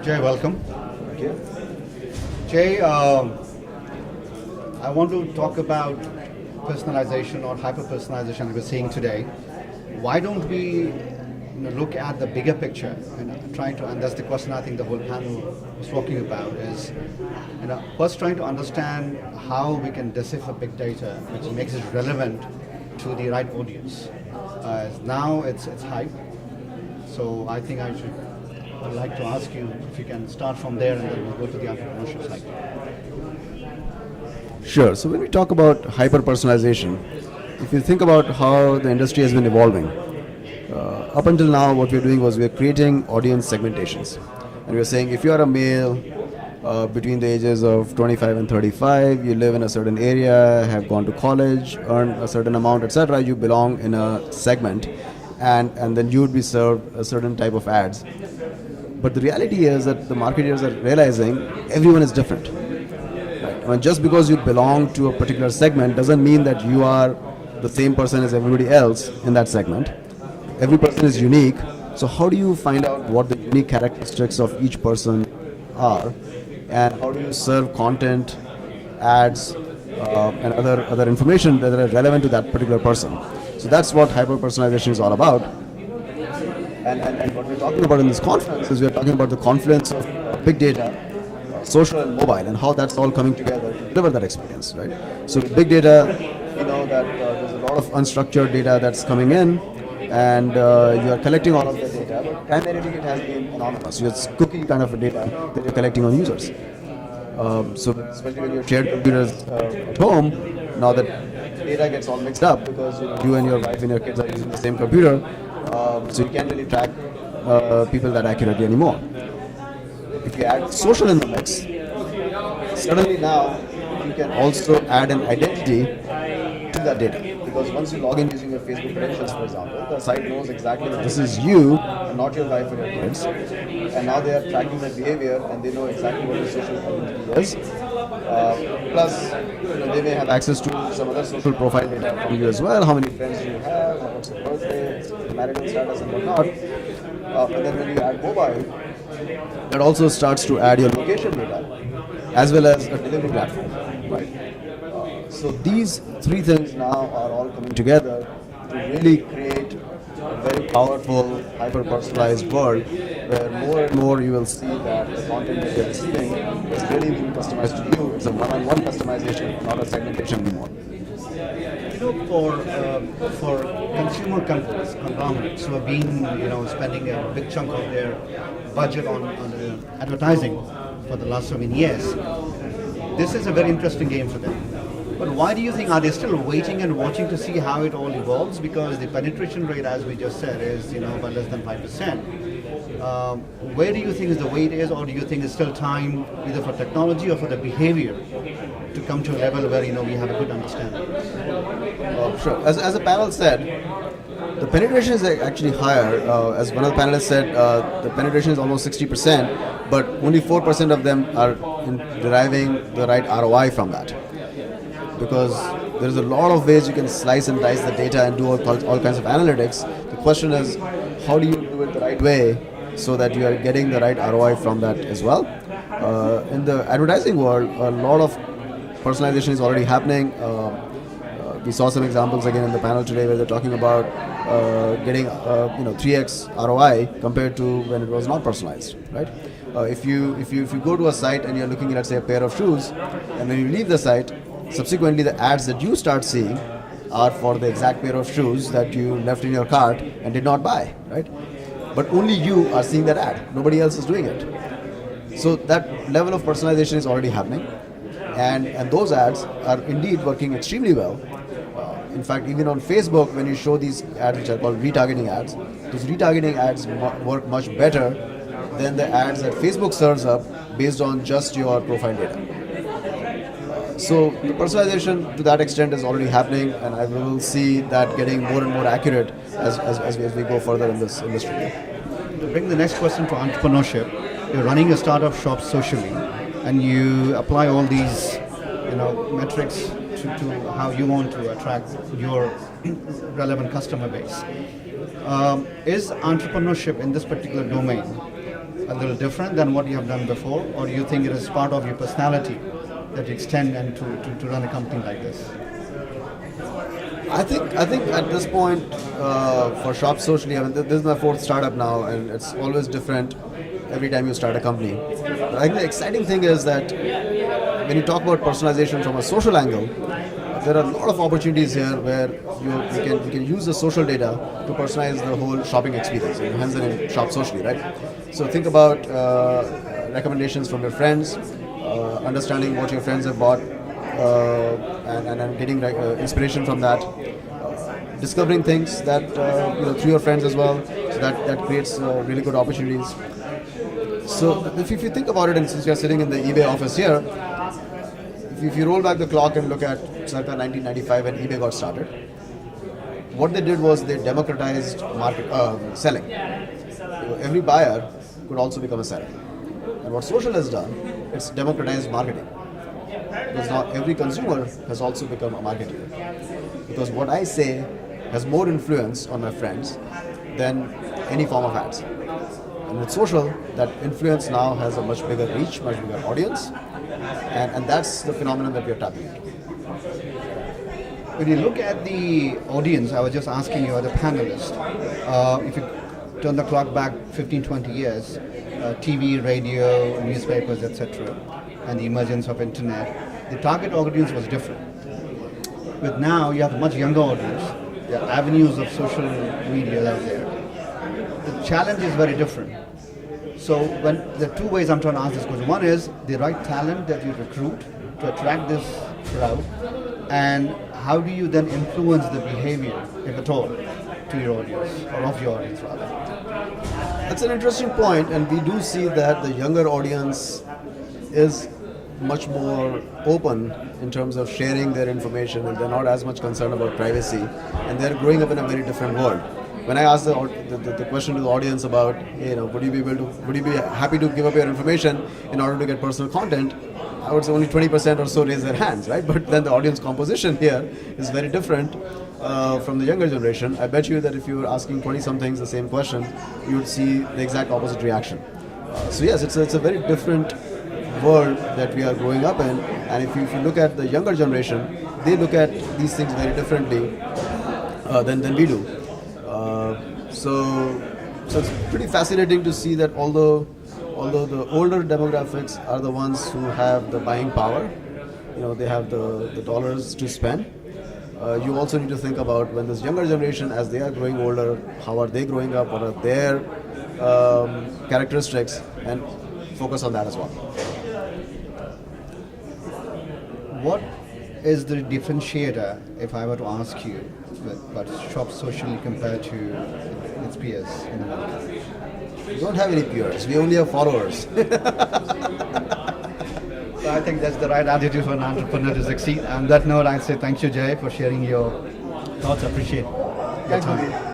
Jay, welcome. Thank you. Jay, I want to talk about personalization or hyper-personalization that we're seeing today. Why don't we look at the bigger picture and trying to, and that's the question I think the whole panel was talking about is, first trying to understand how we can decipher big data, which makes it relevant to the right audience. Now it's hype, so I think I'd like to ask you if you can start from there and then we'll go to the entrepreneurship side. Sure. So when we talk about hyper-personalization, if you think about how the industry has been evolving, up until now what we're doing was we're creating audience segmentations. And we're saying if you're a male between the ages of 25 and 35, you live in a certain area, have gone to college, earn a certain amount, etc., you belong in a segment, and then you would be served a certain type of ads. But the reality is that the marketers are realizing everyone is different. Right? I mean, just because you belong to a particular segment doesn't mean that you are the same person as everybody else in that segment. Every person is unique. So how do you find out what the unique characteristics of each person are, and how do you serve content, ads, and other information that are relevant to that particular person? So that's what hyper-personalization is all about. And what we're talking about in this conference is we're talking about the confluence of big data, social and mobile, and how that's all coming together to deliver that experience, right? So with big data, you know that there's a lot of unstructured data that's coming in, and you are collecting all of the data, but primarily it has been anonymous. So it's cookie kind of data that you're collecting on users. So especially when you shared computers at home, now that data gets all mixed up because you and your wife and your kids are using the same computer, so you can't really track people that accurately anymore. If you add social in the mix, suddenly now you can also add an identity to that data. Because once you log in using your Facebook credentials, for example, the site knows exactly that this is you and not your wife or your kids. And now they are tracking that behavior and they know exactly what your social identity is. Plus, they may have access to some other social profile data from you as well. How many friends do you have? What's your birthday? Marital status and whatnot. And then when you add mobile, that also starts to add your location data as well as a delivery platform, right? So these three things now are all coming together to really create a very powerful, hyper-personalized world where more and more you will see that the content that you're receiving is really being customized to you. It's a one-on-one customization, not a segmentation anymore. For consumer companies, conglomerates who have been, spending a big chunk of their budget on advertising for the last so many years, this is a very interesting game for them. But why do you think, are they still waiting and watching to see how it all evolves? Because the penetration rate, as we just said, is by less than 5%. Where do you think is the weight is, or do you think it's still time either for technology or for the behavior to come to a level where we have a good understanding? Sure. As the panel said, the penetration is actually higher. As one of the panelists said, the penetration is almost 60%, but only 4% of them are deriving the right ROI from that. Because there's a lot of ways you can slice and dice the data and do all kinds of analytics. The question is, how do you do it the right way so that you are getting the right ROI from that as well? In the advertising world, a lot of personalization is already happening. We saw some examples again in the panel today where they're talking about getting 3x ROI compared to when it was not personalized, right? If you go to a site and you're looking at, let's say, a pair of shoes, and when you leave the site, subsequently the ads that you start seeing are for the exact pair of shoes that you left in your cart and did not buy, right? But only you are seeing that ad. Nobody else is doing it. So that level of personalization is already happening. And those ads are indeed working extremely well. In fact, even on Facebook, when you show these ads which are called retargeting ads, those retargeting ads work much better than the ads that Facebook serves up based on just your profile data. So the personalization to that extent is already happening, and I will see that getting more and more accurate as we go further in this industry. To bring the next question to entrepreneurship, you're running a startup shop socially, and you apply all these metrics to how you want to attract your relevant customer base. Is entrepreneurship in this particular domain a little different than what you have done before, or do you think it is part of your personality that you extend and to run a company like this? I think at this point for Shop Socially, I mean, this is my fourth startup now, and it's always different every time you start a company. But I think the exciting thing is that when you talk about personalization from a social angle, there are a lot of opportunities here where you can use the social data to personalize the whole shopping experience. And hence the name Shop Socially, right? So think about recommendations from your friends, understanding what your friends have bought, and getting inspiration from that, discovering things that through your friends as well. So that creates really good opportunities. So if you think about it, and since we are sitting in the eBay office here, if you roll back the clock and look at circa 1995 when eBay got started, what they did was they democratized selling. Every buyer could also become a seller. And what social has done, it's democratized marketing. Because now every consumer has also become a marketer. Because what I say has more influence on my friends than any form of ads. And with social, that influence now has a much bigger reach, much bigger audience, and that's the phenomenon that we are tapping into. When you look at the audience, I was just asking you as a panelist, if you turn the clock back 15, 20 years, TV, radio, newspapers, etc., and the emergence of internet, the target audience was different. With now, you have a much younger audience. There are avenues of social media out there. The challenge is very different. So there are two ways I'm trying to answer this question. One is the right talent that you recruit to attract this crowd, and how do you then influence the behavior, if at all, to your audience, or of your audience rather? That's an interesting point, and we do see that the younger audience is much more open in terms of sharing their information, and they're not as much concerned about privacy, and they're growing up in a very different world. When I asked the question to the audience about, would you be happy to give up your information in order to get personal content, I would say only 20% or so raise their hands, right? But then the audience composition here is very different from the younger generation. I bet you that if you were asking 20-somethings the same question, you would see the exact opposite reaction. So yes, it's a very different world that we are growing up in, and if you look at the younger generation, they look at these things very differently than we do. So it's pretty fascinating to see that although the older demographics are the ones who have the buying power, they have the dollars to spend, you also need to think about when this younger generation, as they are growing older, how are they growing up, what are their characteristics, and focus on that as well. What is the differentiator, if I were to ask you, but Shop Socially compared to its peers in the market? We don't have any peers, we only have followers. So I think that's the right attitude for an entrepreneur to succeed. On that note, I'd say thank you, Jay, for sharing your thoughts. I appreciate your time.